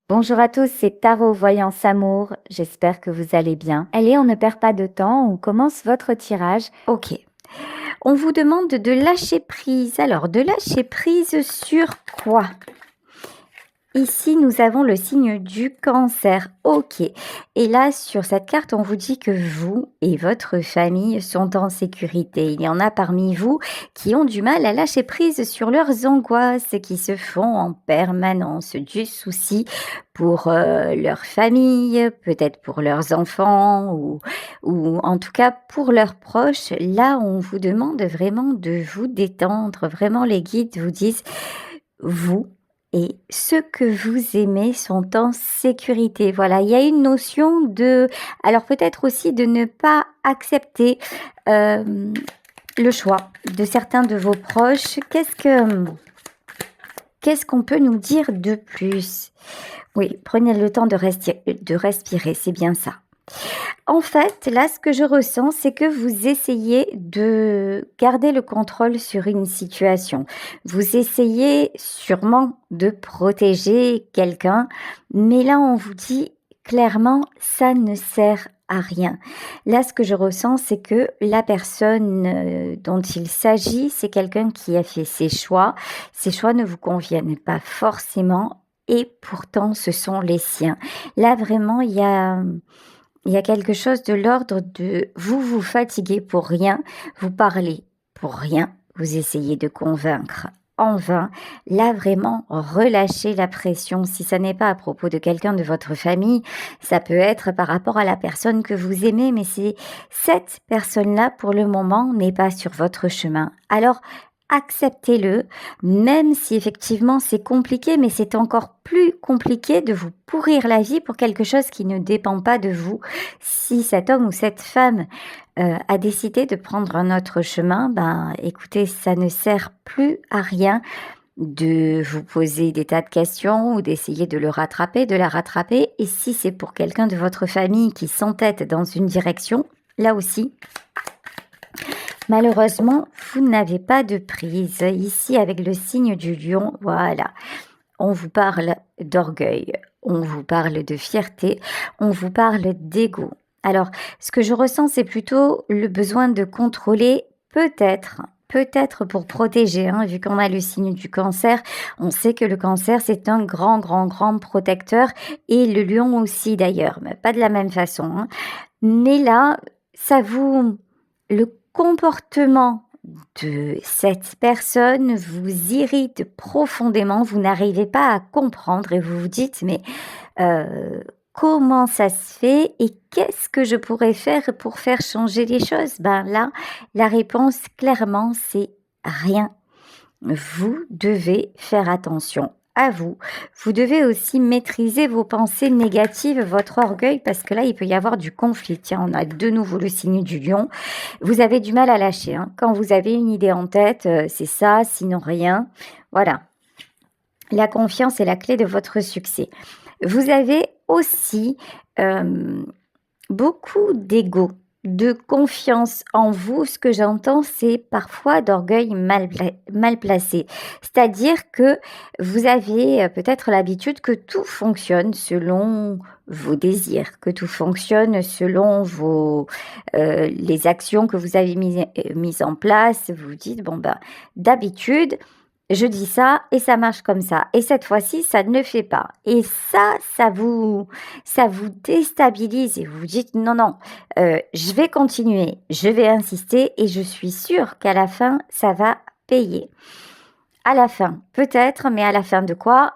Bonjour à tous, c'est Tarot Voyance Amour. J'espère que vous allez bien. Allez, on ne perd pas de temps, on commence votre tirage. Ok. On vous demande de lâcher prise. Alors, de lâcher prise sur quoi? Ici, nous avons le signe du Cancer. Ok. Et là, sur cette carte, on vous dit que vous et votre famille sont en sécurité. Il y en a parmi vous qui ont du mal à lâcher prise sur leurs angoisses qui se font en permanence, du souci pour leur famille, peut-être pour leurs enfants ou en tout cas pour leurs proches. Là, on vous demande vraiment de vous détendre. Vraiment, les guides vous disent, vous et ceux que vous aimez sont en sécurité. Voilà, il y a une notion de... Alors peut-être aussi de ne pas accepter le choix de certains de vos proches. Qu'est-ce qu'on peut nous dire de plus? Oui, prenez le temps de respirer, c'est bien ça. En fait, là, ce que je ressens, c'est que vous essayez de garder le contrôle sur une situation. Vous essayez sûrement de protéger quelqu'un, mais là, on vous dit clairement, ça ne sert à rien. Là, ce que je ressens, c'est que la personne dont il s'agit, c'est quelqu'un qui a fait ses choix. Ses choix ne vous conviennent pas forcément, et pourtant, ce sont les siens. Là, vraiment, il y a quelque chose de l'ordre de vous vous fatiguez pour rien, vous parlez pour rien, vous essayez de convaincre en vain. Là, vraiment, relâchez la pression. Si ça n'est pas à propos de quelqu'un de votre famille, ça peut être par rapport à la personne que vous aimez, mais c'est cette personne-là, pour le moment, n'est pas sur votre chemin. Alors, acceptez-le, même si effectivement c'est compliqué, mais c'est encore plus compliqué de vous pourrir la vie pour quelque chose qui ne dépend pas de vous. Si cet homme ou cette femme a décidé de prendre un autre chemin, ben écoutez, ça ne sert plus à rien de vous poser des tas de questions ou d'essayer de le rattraper, de la rattraper. Et si c'est pour quelqu'un de votre famille qui s'entête dans une direction, là aussi, malheureusement, vous n'avez pas de prise. Ici, avec le signe du lion, voilà, on vous parle d'orgueil, on vous parle de fierté, on vous parle d'ego. Alors, ce que je ressens, c'est plutôt le besoin de contrôler, peut-être pour protéger, hein, vu qu'on a le signe du cancer. On sait que le cancer, c'est un grand protecteur, et le lion aussi d'ailleurs, mais pas de la même façon, hein. Mais là, le comportement de cette personne vous irrite profondément, vous n'arrivez pas à comprendre et vous vous dites, mais comment ça se fait et qu'est-ce que je pourrais faire pour faire changer les choses? Ben là, la réponse clairement, c'est rien. Vous devez faire attention à vous. Vous devez aussi maîtriser vos pensées négatives, votre orgueil, parce que là, il peut y avoir du conflit. Tiens, on a de nouveau le signe du lion. Vous avez du mal à lâcher, hein. Quand vous avez une idée en tête, c'est ça, sinon rien. Voilà. La confiance est la clé de votre succès. Vous avez aussi beaucoup d'ego, de confiance en vous. Ce que j'entends, c'est parfois d'orgueil mal placé. C'est-à-dire que vous avez peut-être l'habitude que tout fonctionne selon vos désirs, que tout fonctionne selon les actions que vous avez mises en place. Vous vous dites, bon ben, d'habitude, je dis ça et ça marche comme ça. Et cette fois-ci, ça ne le fait pas. Et ça vous déstabilise et vous vous dites non, je vais continuer, je vais insister et je suis sûre qu'à la fin, ça va payer. À la fin, peut-être, mais à la fin de quoi?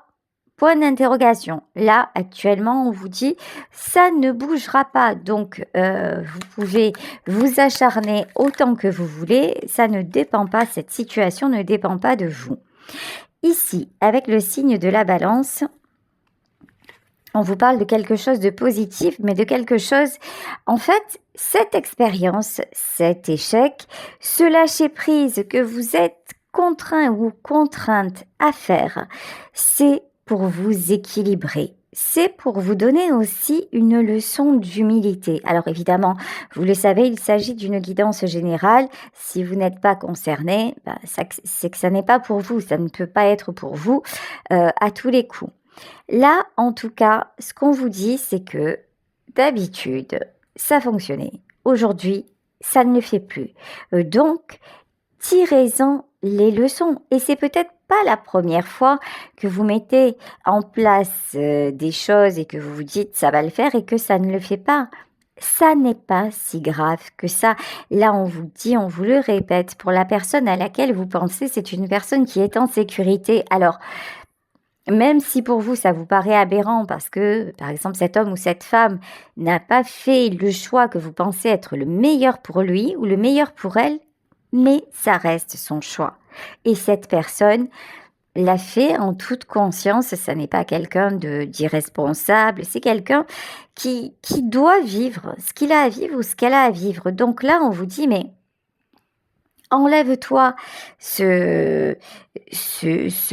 Point d'interrogation. Là, actuellement, on vous dit, ça ne bougera pas. Donc, vous pouvez vous acharner autant que vous voulez. Ça ne dépend pas, cette situation ne dépend pas de vous. Ici, avec le signe de la balance, on vous parle de quelque chose de positif, mais de quelque chose... En fait, cette expérience, cet échec, ce lâcher-prise que vous êtes contraint ou contrainte à faire, c'est pour vous équilibrer. C'est pour vous donner aussi une leçon d'humilité. Alors évidemment, vous le savez, il s'agit d'une guidance générale. Si vous n'êtes pas concerné, c'est que ça n'est pas pour vous, ça ne peut pas être pour vous à tous les coups. Là, en tout cas, ce qu'on vous dit, c'est que d'habitude, ça fonctionnait. Aujourd'hui, ça ne le fait plus. Donc, tirez-en les leçons. Et c'est peut-être pas la première fois que vous mettez en place des choses et que vous vous dites ça va le faire et que ça ne le fait pas. Ça n'est pas si grave que ça. Là, on vous dit, on vous le répète, pour la personne à laquelle vous pensez, c'est une personne qui est en sécurité. Alors, même si pour vous, ça vous paraît aberrant parce que, par exemple, cet homme ou cette femme n'a pas fait le choix que vous pensez être le meilleur pour lui ou le meilleur pour elle, mais ça reste son choix. Et cette personne l'a fait en toute conscience, ça n'est pas quelqu'un d'irresponsable, c'est quelqu'un qui doit vivre ce qu'il a à vivre ou ce qu'elle a à vivre. Donc là, on vous dit, mais enlève-toi ce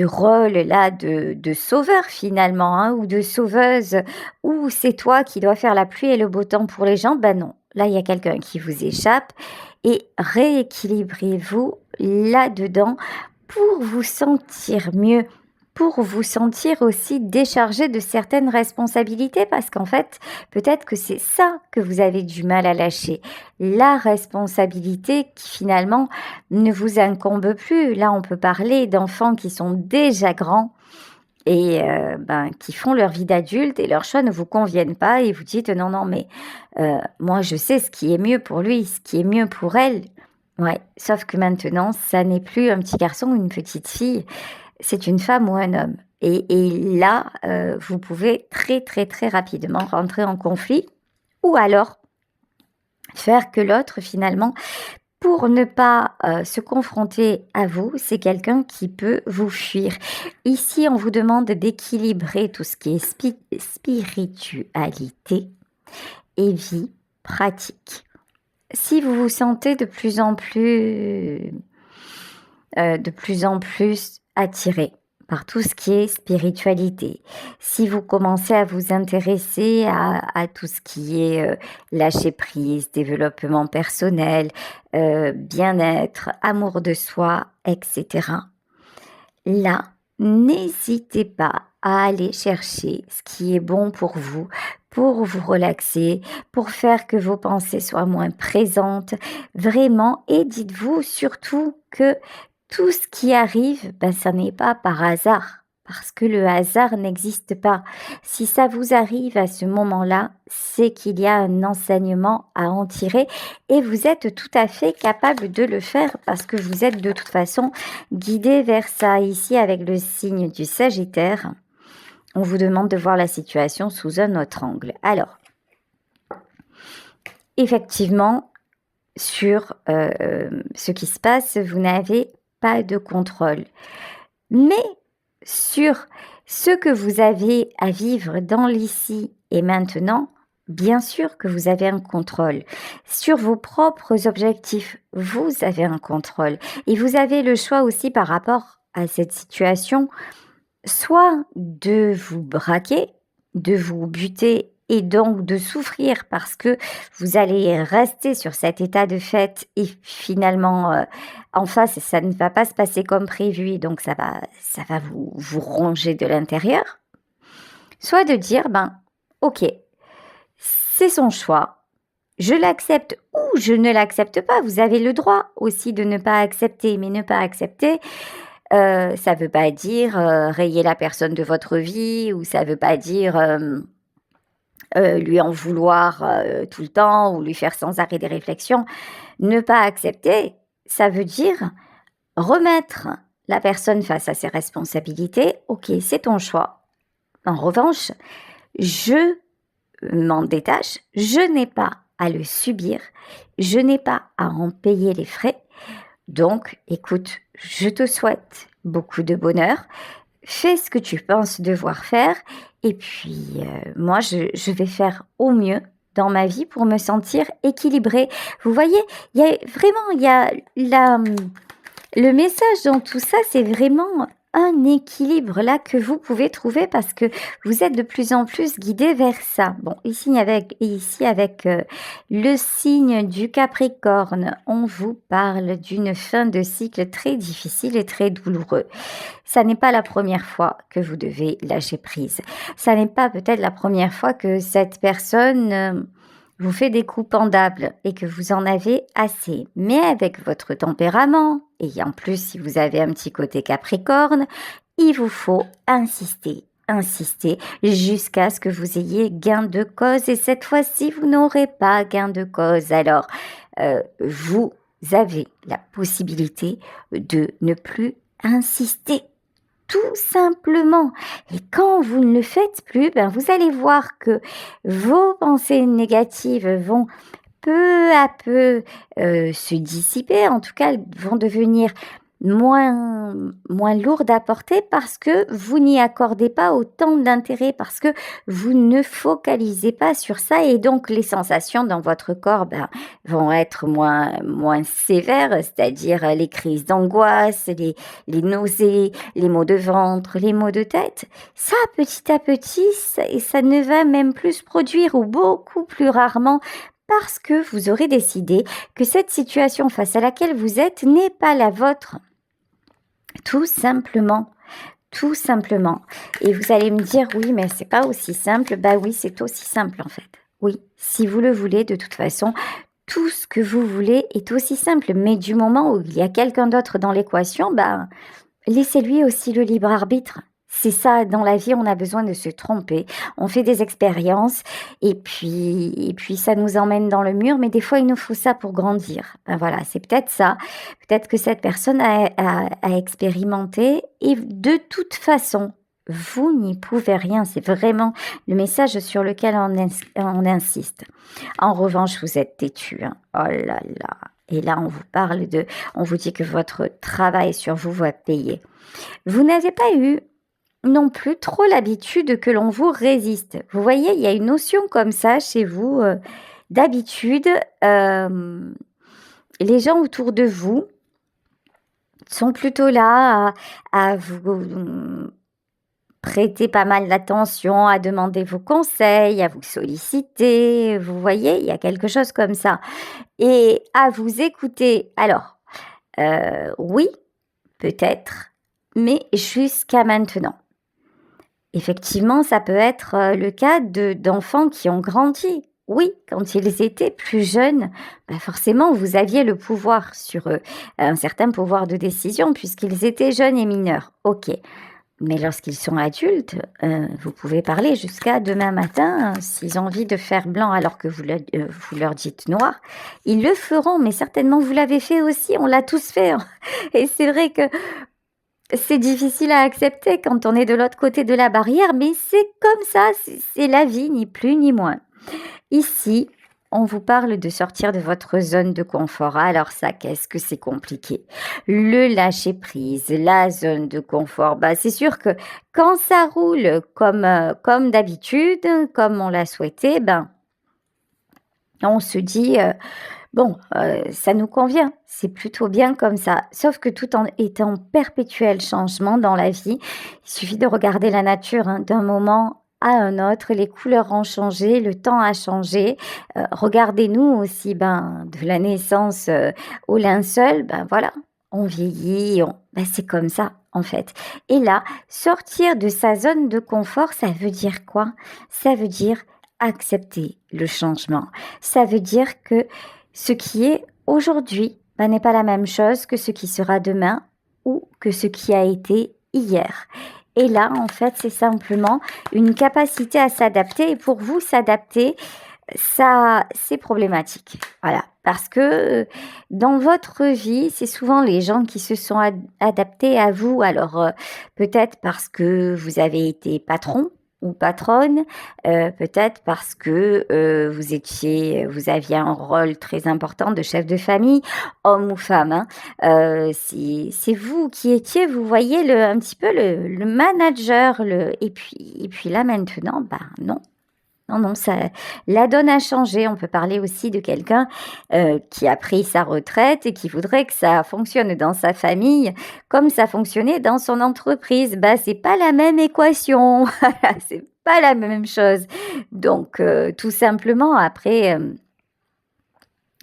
rôle-là de sauveur finalement, hein, ou de sauveuse, ou c'est toi qui dois faire la pluie et le beau temps pour les gens. Ben non, là il y a quelqu'un qui vous échappe et rééquilibrez-vous là-dedans pour vous sentir mieux, pour vous sentir aussi déchargé de certaines responsabilités parce qu'en fait, peut-être que c'est ça que vous avez du mal à lâcher. La responsabilité qui finalement ne vous incombe plus. Là, on peut parler d'enfants qui sont déjà grands et qui font leur vie d'adulte et leurs choix ne vous conviennent pas et vous dites non, non, mais moi je sais ce qui est mieux pour lui, ce qui est mieux pour elle. Ouais, sauf que maintenant, ça n'est plus un petit garçon ou une petite fille, c'est une femme ou un homme. Et là, vous pouvez très très très rapidement rentrer en conflit ou alors faire que l'autre finalement, pour ne pas se confronter à vous, c'est quelqu'un qui peut vous fuir. Ici, on vous demande d'équilibrer tout ce qui est spiritualité et vie pratique. Si vous vous sentez de plus en plus attiré par tout ce qui est spiritualité, si vous commencez à vous intéresser à tout ce qui est lâcher prise, développement personnel, bien-être, amour de soi, etc. Là, n'hésitez pas à aller chercher ce qui est bon pour vous relaxer, pour faire que vos pensées soient moins présentes, vraiment, et dites-vous surtout que tout ce qui arrive, ça n'est pas par hasard, parce que le hasard n'existe pas. Si ça vous arrive à ce moment-là, c'est qu'il y a un enseignement à en tirer et vous êtes tout à fait capable de le faire parce que vous êtes de toute façon guidé vers ça. Ici, avec le signe du Sagittaire, on vous demande de voir la situation sous un autre angle. Alors, effectivement, sur ce qui se passe, vous n'avez pas de contrôle. Mais sur ce que vous avez à vivre dans l'ici et maintenant, bien sûr que vous avez un contrôle. Sur vos propres objectifs, vous avez un contrôle. Et vous avez le choix aussi par rapport à cette situation, soit de vous braquer, de vous buter et donc de souffrir parce que vous allez rester sur cet état de fait et finalement en face ça ne va pas se passer comme prévu et donc ça va vous ronger de l'intérieur. Soit de dire ok, c'est son choix, je l'accepte ou je ne l'accepte pas. Vous avez le droit aussi de ne pas accepter, mais ne pas accepter, ça ne veut pas dire rayer la personne de votre vie ou ça ne veut pas dire lui en vouloir tout le temps ou lui faire sans arrêt des réflexions. Ne pas accepter, ça veut dire remettre la personne face à ses responsabilités. Ok, c'est ton choix. En revanche, je m'en détache, je n'ai pas à le subir, je n'ai pas à en payer les frais. Donc, écoute, je te souhaite beaucoup de bonheur. Fais ce que tu penses devoir faire et puis moi je vais faire au mieux dans ma vie pour me sentir équilibrée. Vous voyez, il y a le message dans tout ça, c'est vraiment un équilibre là que vous pouvez trouver parce que vous êtes de plus en plus guidé vers ça. Bon, ici avec le signe du Capricorne, on vous parle d'une fin de cycle très difficile et très douloureux. Ça n'est pas la première fois que vous devez lâcher prise. Ça n'est pas peut-être la première fois que cette personne vous fait des coups pendables et que vous en avez assez. Mais avec votre tempérament, et en plus si vous avez un petit côté Capricorne, il vous faut insister, insister jusqu'à ce que vous ayez gain de cause. Et cette fois-ci, vous n'aurez pas gain de cause. Alors, vous avez la possibilité de ne plus insister. Tout simplement. Et quand vous ne le faites plus, vous allez voir que vos pensées négatives vont peu à peu se dissiper, en tout cas, elles vont devenir moins lourdes à porter parce que vous n'y accordez pas autant d'intérêt, parce que vous ne focalisez pas sur ça et donc les sensations dans votre corps vont être moins sévères, c'est-à-dire les crises d'angoisse, les nausées, les maux de ventre, les maux de tête. Ça, petit à petit, ça ne va même plus se produire ou beaucoup plus rarement parce que vous aurez décidé que cette situation face à laquelle vous êtes n'est pas la vôtre. Tout simplement. Tout simplement. Et vous allez me dire, oui, mais c'est pas aussi simple. Oui, c'est aussi simple en fait. Oui, si vous le voulez, de toute façon, tout ce que vous voulez est aussi simple. Mais du moment où il y a quelqu'un d'autre dans l'équation, laissez-lui aussi le libre arbitre. C'est ça, dans la vie, on a besoin de se tromper. On fait des expériences et puis ça nous emmène dans le mur. Mais des fois, il nous faut ça pour grandir. Voilà, c'est peut-être ça. Peut-être que cette personne a expérimenté et de toute façon, vous n'y pouvez rien. C'est vraiment le message sur lequel on insiste. En revanche, vous êtes têtu. Oh là là. Et là, on vous dit que votre travail sur vous va payer. Vous n'avez pas eu non plus trop l'habitude que l'on vous résiste. Vous voyez, il y a une notion comme ça chez vous. D'habitude, les gens autour de vous sont plutôt là à vous prêter pas mal d'attention, à demander vos conseils, à vous solliciter. Vous voyez, il y a quelque chose comme ça. Et à vous écouter. Alors, oui, peut-être, mais jusqu'à maintenant. Effectivement, ça peut être le cas d'enfants qui ont grandi. Oui, quand ils étaient plus jeunes, forcément, vous aviez le pouvoir sur eux, un certain pouvoir de décision puisqu'ils étaient jeunes et mineurs. Ok, mais lorsqu'ils sont adultes, vous pouvez parler jusqu'à demain matin. S'ils ont envie de faire blanc alors que vous leur dites noir, ils le feront, mais certainement vous l'avez fait aussi, on l'a tous fait. Et c'est vrai que c'est difficile à accepter quand on est de l'autre côté de la barrière, mais c'est comme ça, c'est la vie, ni plus ni moins. Ici, on vous parle de sortir de votre zone de confort. Alors ça, qu'est-ce que c'est compliqué? Le lâcher prise, la zone de confort. C'est sûr que quand ça roule comme d'habitude, comme on l'a souhaité, on se dit... ça nous convient, c'est plutôt bien comme ça. Sauf que tout en étant perpétuel changement dans la vie, il suffit de regarder la nature d'un moment à un autre. Les couleurs ont changé, le temps a changé. Regardez-nous aussi, de la naissance au linceul, voilà, on vieillit, c'est comme ça en fait. Et là, sortir de sa zone de confort, ça veut dire quoi? Ça veut dire accepter le changement. Ça veut dire que ce qui est aujourd'hui n'est pas la même chose que ce qui sera demain ou que ce qui a été hier. Et là, en fait, c'est simplement une capacité à s'adapter. Et pour vous, s'adapter, ça, c'est problématique. Voilà. Parce que dans votre vie, c'est souvent les gens qui se sont adaptés à vous. Alors, peut-être parce que vous avez été patron ou patronne, peut-être parce que vous aviez un rôle très important de chef de famille, homme ou femme. C'est vous qui étiez, vous voyez, un petit peu le manager. Et puis là maintenant, non. Non, non, ça, la donne a changé. On peut parler aussi de quelqu'un qui a pris sa retraite et qui voudrait que ça fonctionne dans sa famille comme ça fonctionnait dans son entreprise. Bah, c'est pas la même équation. Voilà, c'est pas la même chose. Donc, tout simplement, après,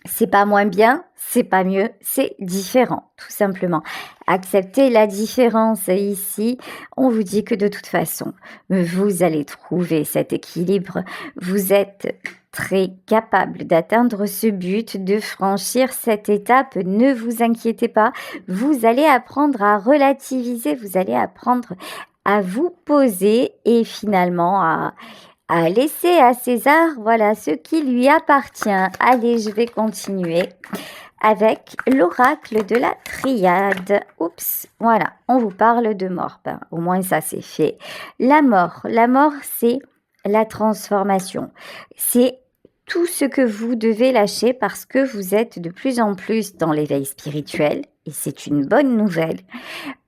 c'est pas moins bien, c'est pas mieux, c'est différent, tout simplement. Acceptez la différence ici. On vous dit que de toute façon, vous allez trouver cet équilibre. Vous êtes très capable d'atteindre ce but, de franchir cette étape. Ne vous inquiétez pas. Vous allez apprendre à relativiser. Vous allez apprendre à vous poser et finalement à laisser à César, voilà, ce qui lui appartient. Allez, je vais continuer avec l'oracle de la triade. Oups, voilà, on vous parle de mort. Ben, au moins ça c'est fait. La mort, c'est la transformation. C'est tout ce que vous devez lâcher parce que vous êtes de plus en plus dans l'éveil spirituel et c'est une bonne nouvelle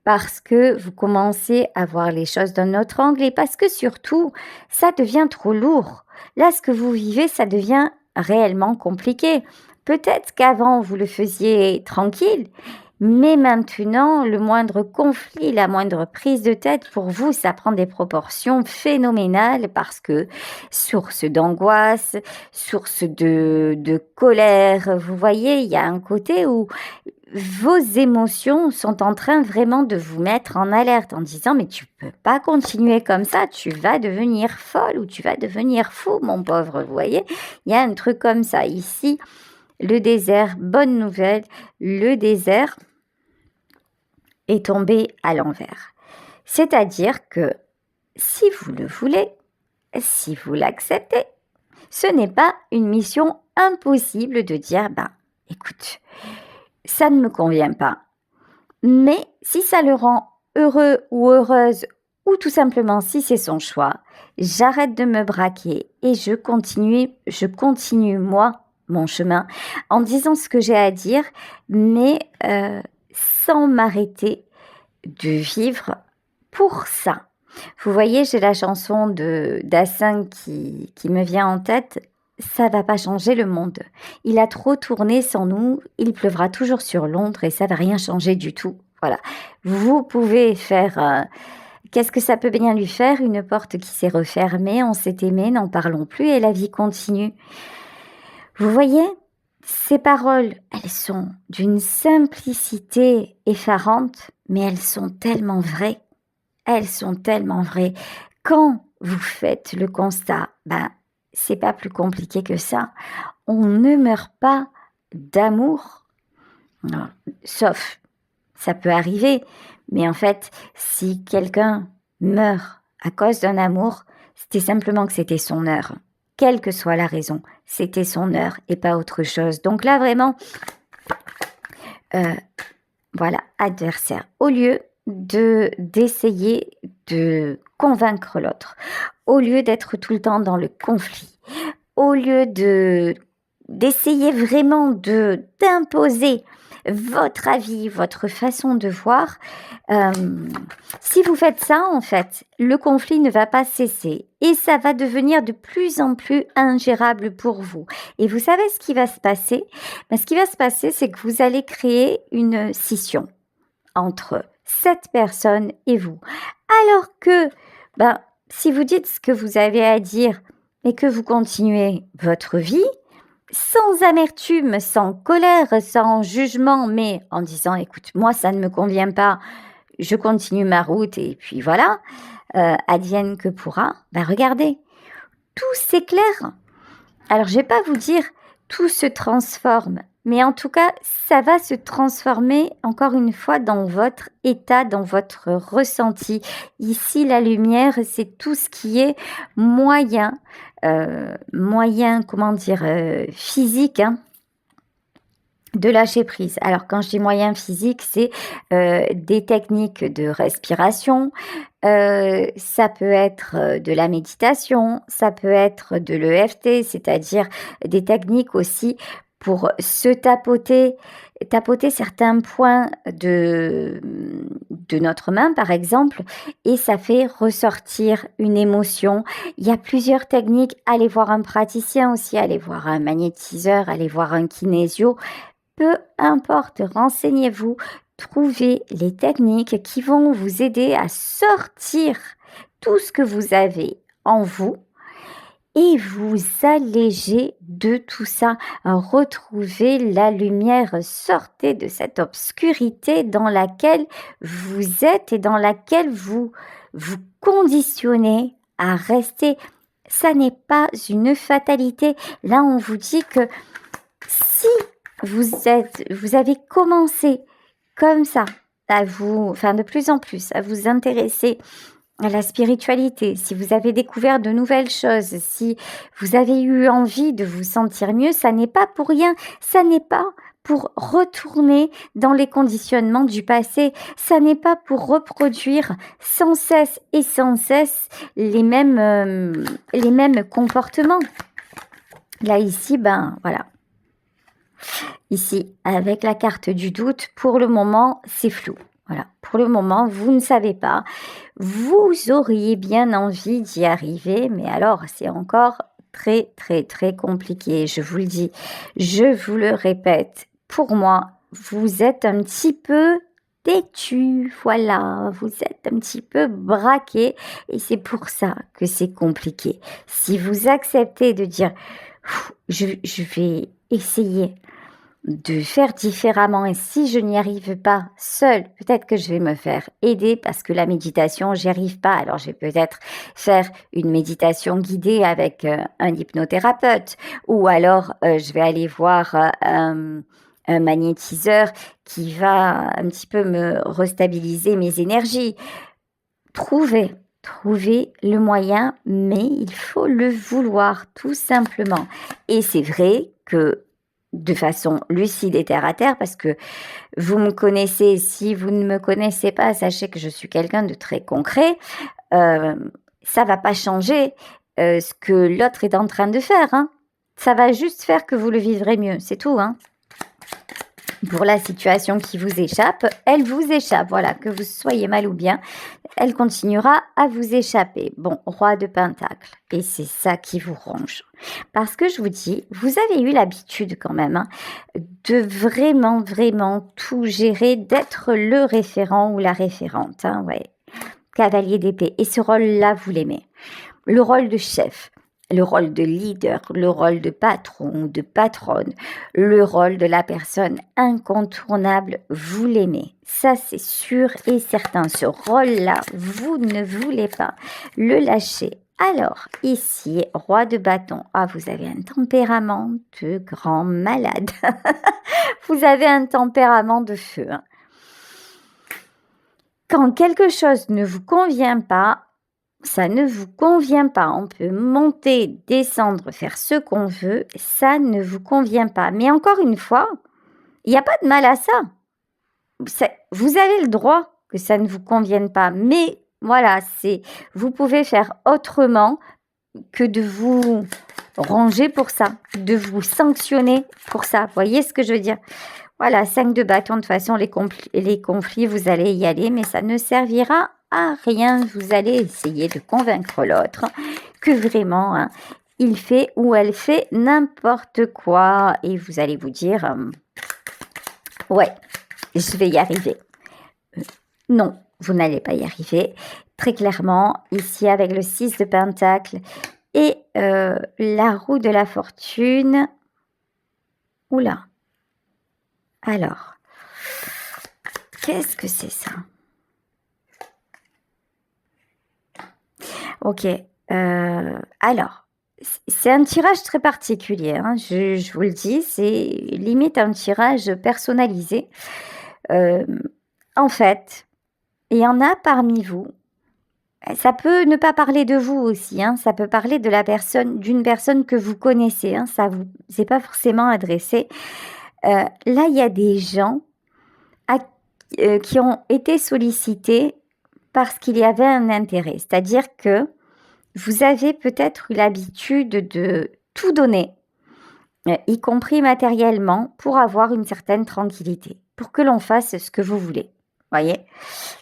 parce que vous commencez à voir les choses d'un autre angle et parce que surtout, ça devient trop lourd. Là, ce que vous vivez, ça devient réellement compliqué. Peut-être qu'avant, vous le faisiez tranquille, mais maintenant, le moindre conflit, la moindre prise de tête, pour vous, ça prend des proportions phénoménales parce que source d'angoisse, source de colère, vous voyez, il y a un côté où vos émotions sont en train vraiment de vous mettre en alerte en disant mais tu peux pas continuer comme ça, tu vas devenir folle ou tu vas devenir fou mon pauvre, vous voyez, il y a un truc comme ça ici. Le désert, bonne nouvelle, le désert est tombé à l'envers. C'est-à-dire que si vous le voulez, si vous l'acceptez, ce n'est pas une mission impossible de dire ben écoute, ça ne me convient pas. Mais si ça le rend heureux ou heureuse, ou tout simplement si c'est son choix, j'arrête de me braquer et je continue moi, mon chemin, en disant ce que j'ai à dire, mais sans m'arrêter de vivre pour ça. Vous voyez, j'ai la chanson d'Assin qui me vient en tête. Ça va pas changer le monde. Il a trop tourné sans nous, il pleuvra toujours sur Londres et ça va rien changer du tout. Voilà. Vous pouvez faire... qu'est-ce que ça peut bien lui faire? Une porte qui s'est refermée, on s'est aimé, n'en parlons plus et la vie continue. Vous voyez, ces paroles, elles sont d'une simplicité effarante, mais elles sont tellement vraies. Elles sont tellement vraies. Quand vous faites le constat, ben, c'est pas plus compliqué que ça. On ne meurt pas d'amour. Non, sauf, ça peut arriver, mais en fait, si quelqu'un meurt à cause d'un amour, c'était simplement que c'était son heure. Quelle que soit la raison, c'était son heure et pas autre chose. Donc là, vraiment, voilà, adversaire. Au lieu d'essayer de convaincre l'autre, au lieu d'être tout le temps dans le conflit, au lieu d'essayer vraiment d'imposer votre avis, votre façon de voir, si vous faites ça, en fait, le conflit ne va pas cesser et ça va devenir de plus en plus ingérable pour vous. Et vous savez ce qui va se passer? Ben, ce qui va se passer, c'est que vous allez créer une scission entre cette personne et vous. Alors que, ben, si vous dites ce que vous avez à dire et que vous continuez votre vie, sans amertume, sans colère, sans jugement, mais en disant, écoute, moi, ça ne me convient pas, je continue ma route et puis voilà, advienne que pourra, ben regardez, tout s'éclaire. Alors, je ne vais pas vous dire, tout se transforme, mais en tout cas, ça va se transformer encore une fois dans votre état, dans votre ressenti. Ici, la lumière, c'est tout ce qui est moyen, comment dire, physique, hein, de lâcher prise. Alors, quand je dis moyen physique, c'est des techniques de respiration, ça peut être de la méditation, ça peut être de l'EFT, c'est-à-dire des techniques aussi pour se tapoter certains points de notre main, par exemple, et ça fait ressortir une émotion. Il y a plusieurs techniques. Allez voir un praticien aussi, allez voir un magnétiseur, allez voir un kinésio. Peu importe, renseignez-vous, trouvez les techniques qui vont vous aider à sortir tout ce que vous avez en vous et vous alléger de tout ça. Retrouvez la lumière, sortez de cette obscurité dans laquelle vous êtes et dans laquelle vous vous conditionnez à rester. Ça n'est pas une fatalité. Là, on vous dit que si vous avez commencé comme ça de plus en plus à vous intéresser à la spiritualité, si vous avez découvert de nouvelles choses, si vous avez eu envie de vous sentir mieux, ça n'est pas pour rien, ça n'est pas pour retourner dans les conditionnements du passé, ça n'est pas pour reproduire sans cesse et sans cesse les mêmes comportements. Là, ici, voilà. Ici, avec la carte du doute, pour le moment, c'est flou. Voilà, pour le moment, vous ne savez pas. Vous auriez bien envie d'y arriver, mais alors, c'est encore très, très, très compliqué. Je vous le dis, je vous le répète. Pour moi, vous êtes un petit peu têtu, voilà, vous êtes un petit peu braqué et c'est pour ça que c'est compliqué. Si vous acceptez de dire, je vais essayer de faire différemment et si je n'y arrive pas seule, peut-être que je vais me faire aider parce que la méditation, j'y arrive pas. Alors, je vais peut-être faire une méditation guidée avec un hypnothérapeute ou alors je vais aller voir un magnétiseur qui va un petit peu me restabiliser mes énergies. Trouvez le moyen, mais il faut le vouloir tout simplement. Et c'est vrai que de façon lucide et terre à terre, parce que vous me connaissez, si vous ne me connaissez pas, sachez que je suis quelqu'un de très concret, ça va pas changer ce que l'autre est en train de faire, hein. Ça va juste faire que vous le vivrez mieux, c'est tout, hein. Pour la situation qui vous échappe, elle vous échappe, voilà, que vous soyez mal ou bien, elle continuera à vous échapper. Bon, roi de Pentacle, et c'est ça qui vous ronge. Parce que je vous dis, vous avez eu l'habitude quand même hein, de vraiment, vraiment tout gérer, d'être le référent ou la référente, hein, ouais. Cavalier d'épée, et ce rôle-là, vous l'aimez. Le rôle de chef, le rôle de leader, le rôle de patron ou de patronne, le rôle de la personne incontournable, vous l'aimez. Ça, c'est sûr et certain. Ce rôle-là, vous ne voulez pas le lâcher. Alors, ici, roi de bâton. Ah, vous avez un tempérament de grand malade. Vous avez un tempérament de feu. Hein. Quand quelque chose ne vous convient pas, ça ne vous convient pas, on peut monter, descendre, faire ce qu'on veut, ça ne vous convient pas. Mais encore une fois, il n'y a pas de mal à ça. Vous avez le droit que ça ne vous convienne pas, mais voilà, vous pouvez faire autrement que de vous ranger pour ça, de vous sanctionner pour ça. Vous voyez ce que je veux dire ? Voilà, 5 de bâton, de toute façon, les conflits, vous allez y aller, mais ça ne servira à rien. Vous allez essayer de convaincre l'autre que vraiment, hein, il fait ou elle fait n'importe quoi. Et vous allez vous dire, ouais, je vais y arriver. Non, vous n'allez pas y arriver. Très clairement, ici, avec le 6 de Pentacle et la roue de la fortune. Oula. Alors, qu'est-ce que c'est ça? Ok. Alors, c'est un tirage très particulier. Hein, je vous le dis, c'est limite un tirage personnalisé. En fait, il y en a parmi vous. Ça peut ne pas parler de vous aussi. Hein, ça peut parler de d'une personne que vous connaissez. Hein, ça vous est pas forcément adressé. Là, il y a des gens qui ont été sollicités parce qu'il y avait un intérêt. C'est-à-dire que vous avez peut-être eu l'habitude de tout donner y compris matériellement, pour avoir une certaine tranquillité, pour que l'on fasse ce que vous voulez. Voyez?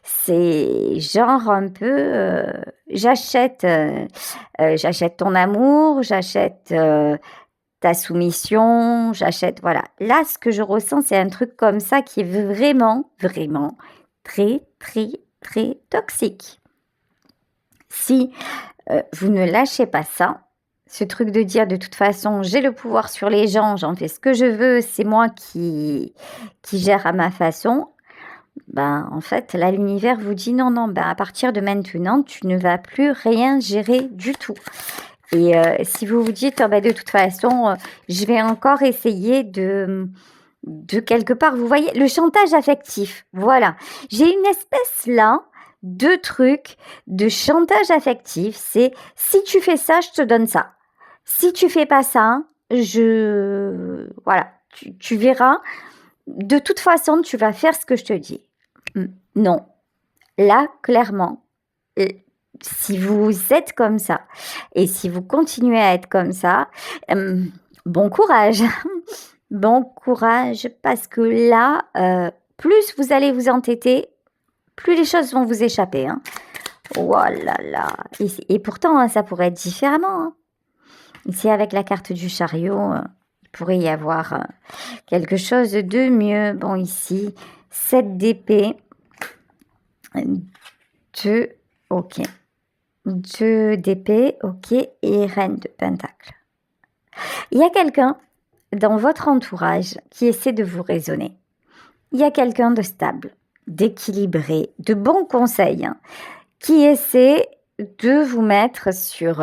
C'est genre un peu, j'achète ton amour, j'achète ta soumission, j'achète, voilà. Là, ce que je ressens, c'est un truc comme ça qui est vraiment, vraiment très, très, très toxique. Si vous ne lâchez pas ça, ce truc de dire de toute façon, j'ai le pouvoir sur les gens, j'en fais ce que je veux, c'est moi qui gère à ma façon, ben, en fait, là, l'univers vous dit non, non, ben, à partir de maintenant, tu ne vas plus rien gérer du tout. Et si vous vous dites, oh, ben, de toute façon, je vais encore essayer de quelque part, vous voyez, le chantage affectif, voilà. J'ai une espèce là de truc de chantage affectif, c'est si tu fais ça, je te donne ça. Si tu fais pas ça, voilà, tu verras. De toute façon, tu vas faire ce que je te dis. Non. Là, clairement, si vous êtes comme ça et si vous continuez à être comme ça, bon courage. Bon courage parce que là, plus vous allez vous entêter, plus les choses vont vous échapper. Hein. Oh là là. Et pourtant, hein, ça pourrait être différemment. Hein. Ici, avec la carte du chariot, il pourrait y avoir quelque chose de mieux. Bon, ici, 7 d'épée, 2, ok. 2 d'épée, ok, et reine de pentacle. Il y a quelqu'un dans votre entourage qui essaie de vous raisonner. Il y a quelqu'un de stable, d'équilibré, de bons conseils, hein, qui essaie de vous mettre sur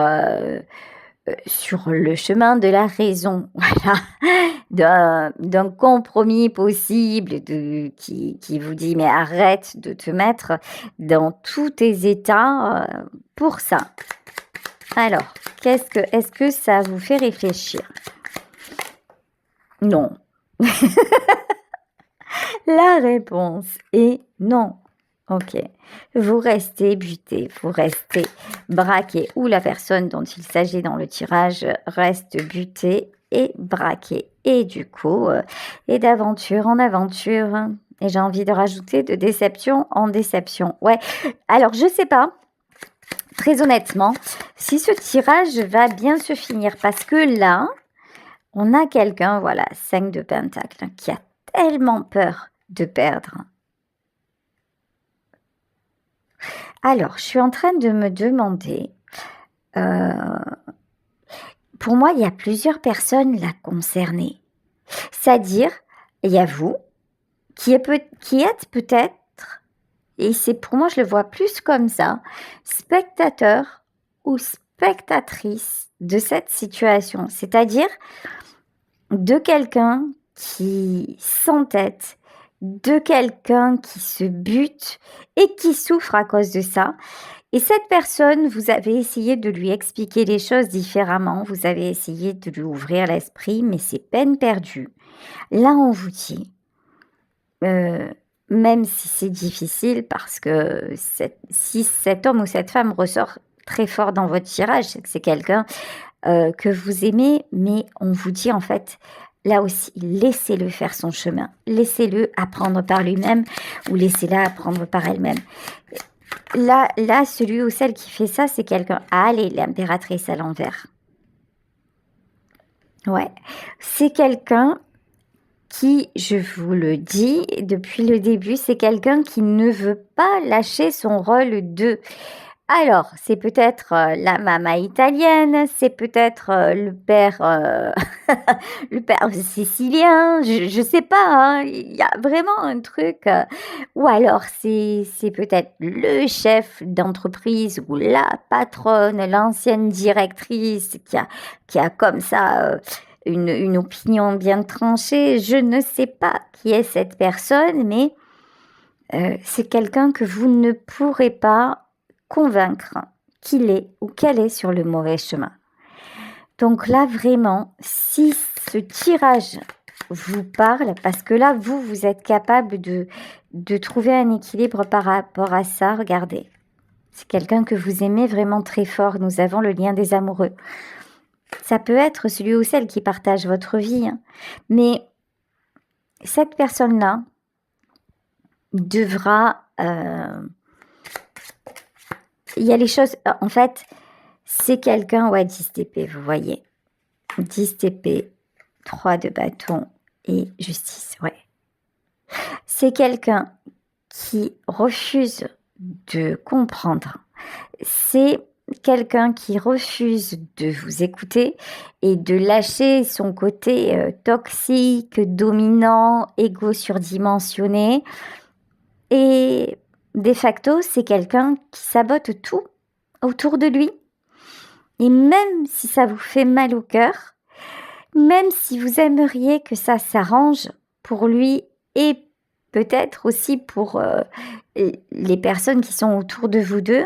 le chemin de la raison, voilà, d'un compromis possible, qui vous dit mais arrête de te mettre dans tous tes états pour ça. Alors, est-ce que ça vous fait réfléchir? Non. La réponse est non. Ok. Vous restez buté, vous restez braqué, ou la personne dont il s'agit dans le tirage reste butée et braquée. Et du coup, et d'aventure en aventure. Et j'ai envie de rajouter de déception en déception. Ouais. Alors, je sais pas, très honnêtement, si ce tirage va bien se finir. Parce que là, on a quelqu'un, voilà, 5 de pentacle, qui a tellement peur de perdre. Alors, je suis en train de me demander, pour moi, il y a plusieurs personnes là concernées. C'est-à-dire, il y a vous, qui êtes peut-être, et c'est pour moi, je le vois plus comme ça, spectateur ou spectatrice de cette situation. C'est-à-dire de quelqu'un qui s'entête, de quelqu'un qui se bute et qui souffre à cause de ça. Et cette personne, vous avez essayé de lui expliquer les choses différemment, vous avez essayé de lui ouvrir l'esprit, mais c'est peine perdue. Là, on vous dit, même si c'est difficile, parce que si cet homme ou cette femme ressort très fort dans votre tirage, c'est que c'est quelqu'un que vous aimez, mais on vous dit en fait, là aussi, laissez-le faire son chemin. Laissez-le apprendre par lui-même ou laissez-la apprendre par elle-même. Là, celui ou celle qui fait ça, c'est quelqu'un... Ah, allez, l'impératrice à l'envers. Ouais. C'est quelqu'un qui, je vous le dis depuis le début, c'est quelqu'un qui ne veut pas lâcher son rôle de... Alors, c'est peut-être la maman italienne, c'est peut-être le père le père sicilien, je sais pas, hein, il y a vraiment un truc. Ou alors c'est peut-être le chef d'entreprise ou la patronne, l'ancienne directrice qui a comme ça une opinion bien tranchée. Je ne sais pas qui est cette personne, mais c'est quelqu'un que vous ne pourrez pas convaincre qu'il est ou qu'elle est sur le mauvais chemin. Donc là, vraiment, si ce tirage vous parle, parce que là, vous êtes capable de trouver un équilibre par rapport à ça, regardez. C'est quelqu'un que vous aimez vraiment très fort. Nous avons le lien des amoureux. Ça peut être celui ou celle qui partage votre vie, hein. Mais cette personne-là devra... il y a les choses... En fait, c'est quelqu'un... Ouais, 10 TP, vous voyez. 10 TP, 3 de bâton et justice, ouais. C'est quelqu'un qui refuse de comprendre. C'est quelqu'un qui refuse de vous écouter et de lâcher son côté toxique, dominant, égo surdimensionné. Et de facto, c'est quelqu'un qui sabote tout autour de lui. Et même si ça vous fait mal au cœur, même si vous aimeriez que ça s'arrange pour lui et peut-être aussi pour les personnes qui sont autour de vous deux,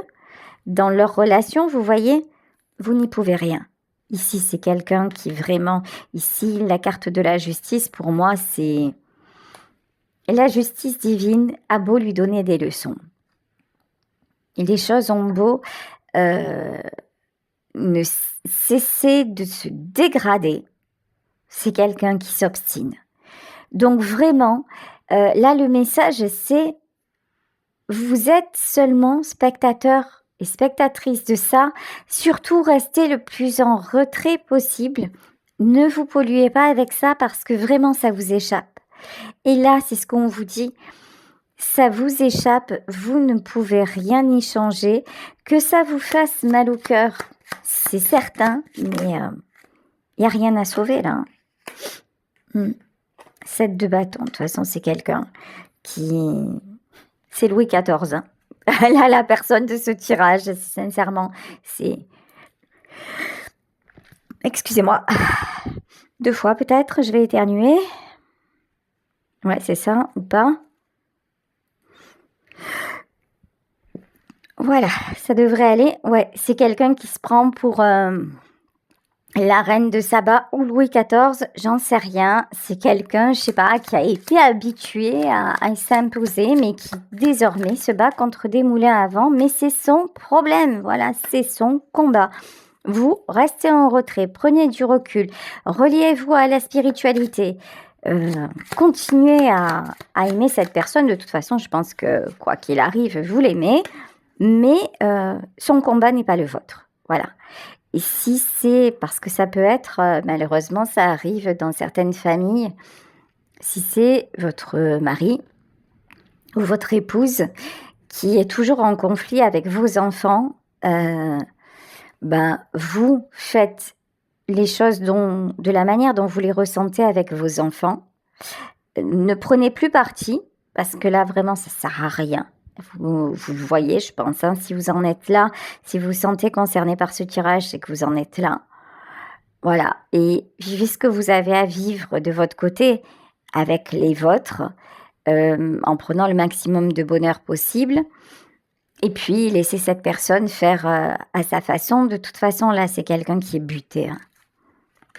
dans leur relation, vous voyez, vous n'y pouvez rien. Ici, c'est quelqu'un qui vraiment... Ici, la carte de la justice, pour moi, c'est... La justice divine a beau lui donner des leçons. Et les choses ont beau ne cesser de se dégrader. C'est quelqu'un qui s'obstine. Donc vraiment, là, le message, c'est... Vous êtes seulement spectateur et spectatrice de ça. Surtout, restez le plus en retrait possible. Ne vous polluez pas avec ça parce que vraiment, ça vous échappe. Et là, c'est ce qu'on vous dit. Ça vous échappe, vous ne pouvez rien y changer. Que ça vous fasse mal au cœur, c'est certain, mais il n'y a rien à sauver là. 7 de bâton, de toute façon, c'est quelqu'un qui... C'est Louis XIV. Hein. Là, la personne de ce tirage, sincèrement, c'est... Excusez-moi. 2 fois peut-être, je vais éternuer. Ouais, c'est ça, ou pas? Voilà, ça devrait aller. Ouais, c'est quelqu'un qui se prend pour la reine de Saba ou Louis XIV, j'en sais rien. C'est quelqu'un, je sais pas, qui a été habitué à s'imposer, mais qui désormais se bat contre des moulins à vent. Mais c'est son problème, voilà, c'est son combat. Vous restez en retrait, prenez du recul, reliez-vous à la spiritualité. Continuez à aimer cette personne. De toute façon, je pense que quoi qu'il arrive, vous l'aimez. Mais son combat n'est pas le vôtre. Voilà. Et si c'est parce que ça peut être, malheureusement, ça arrive dans certaines familles, si c'est votre mari ou votre épouse qui est toujours en conflit avec vos enfants, vous faites les choses de la manière dont vous les ressentez avec vos enfants. Ne prenez plus parti, parce que là, vraiment, ça ne sert à rien. Vous le voyez, je pense, hein, si vous en êtes là, si vous vous sentez concerné par ce tirage, c'est que vous en êtes là. Voilà, et vivez ce que vous avez à vivre de votre côté avec les vôtres, en prenant le maximum de bonheur possible. Et puis, laissez cette personne faire à sa façon. De toute façon, là, c'est quelqu'un qui est buté. Hein.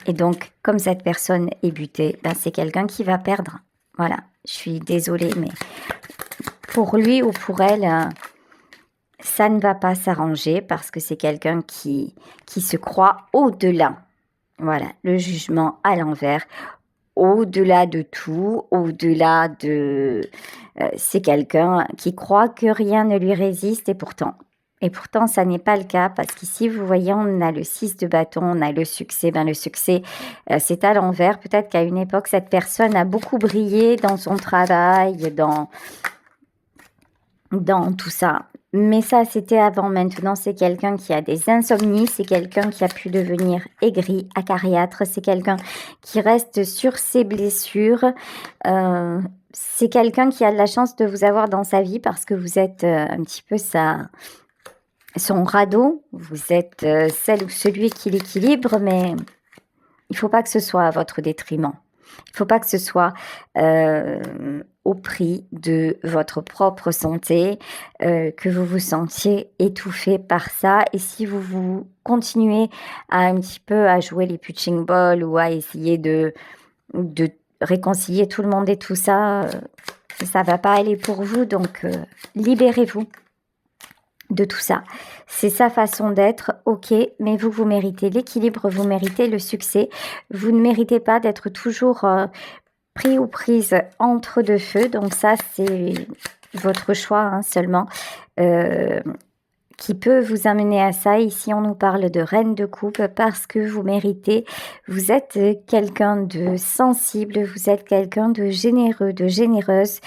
Et donc, comme cette personne est butée, c'est quelqu'un qui va perdre. Voilà, je suis désolée, mais... Pour lui ou pour elle, ça ne va pas s'arranger parce que c'est quelqu'un qui se croit au-delà. Voilà, le jugement à l'envers, au-delà de tout, au-delà de... c'est quelqu'un qui croit que rien ne lui résiste et pourtant, ça n'est pas le cas parce qu'ici, vous voyez, on a le 6 de bâton, on a le succès. Le succès, c'est à l'envers. Peut-être qu'à une époque, cette personne a beaucoup brillé dans son travail, dans tout ça. Mais ça, c'était avant. Maintenant, c'est quelqu'un qui a des insomnies, c'est quelqu'un qui a pu devenir aigri, acariâtre, c'est quelqu'un qui reste sur ses blessures. C'est quelqu'un qui a de la chance de vous avoir dans sa vie parce que vous êtes un petit peu son radeau. Vous êtes celle ou celui qui l'équilibre, mais il ne faut pas que ce soit à votre détriment. Il ne faut pas que ce soit au prix de votre propre santé, que vous vous sentiez étouffé par ça. Et si vous continuez à un petit peu à jouer les punching balls ou à essayer de réconcilier tout le monde et tout ça, ça ne va pas aller pour vous. Donc, libérez-vous. de tout ça. C'est sa façon d'être, OK, mais vous, vous méritez l'équilibre, vous méritez le succès. Vous ne méritez pas d'être toujours, pris ou prise entre 2 feux, donc ça, c'est votre choix, hein, seulement, qui peut vous amener à ça. Ici, on nous parle de reine de coupe parce que vous méritez, vous êtes quelqu'un de sensible, vous êtes quelqu'un de généreux, de généreuse.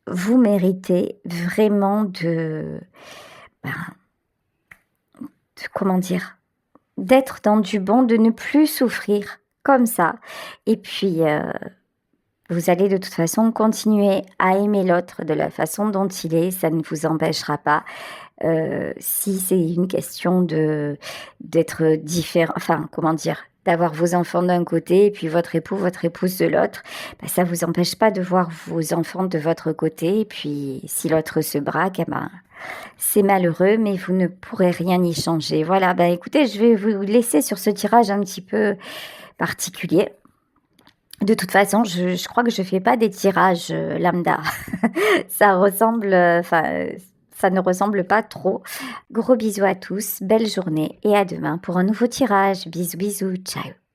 Vous méritez vraiment ben, comment dire? D'être dans du bon, de ne plus souffrir comme ça. Et puis, vous allez de toute façon continuer à aimer l'autre de la façon dont il est, ça ne vous empêchera pas. Si c'est une question d'être différent, enfin, comment dire? D'avoir vos enfants d'un côté et puis votre époux, votre épouse de l'autre, bah, ça vous empêche pas de voir vos enfants de votre côté et puis si l'autre se braque, eh ben, c'est malheureux, mais vous ne pourrez rien y changer. Voilà, bah, écoutez, je vais vous laisser sur ce tirage un petit peu particulier. De toute façon, je crois que je fais pas des tirages, lambda. Ça ressemble, ça ne ressemble pas trop. Gros bisous à tous, belle journée et à demain pour un nouveau tirage. Bisous, bisous, ciao.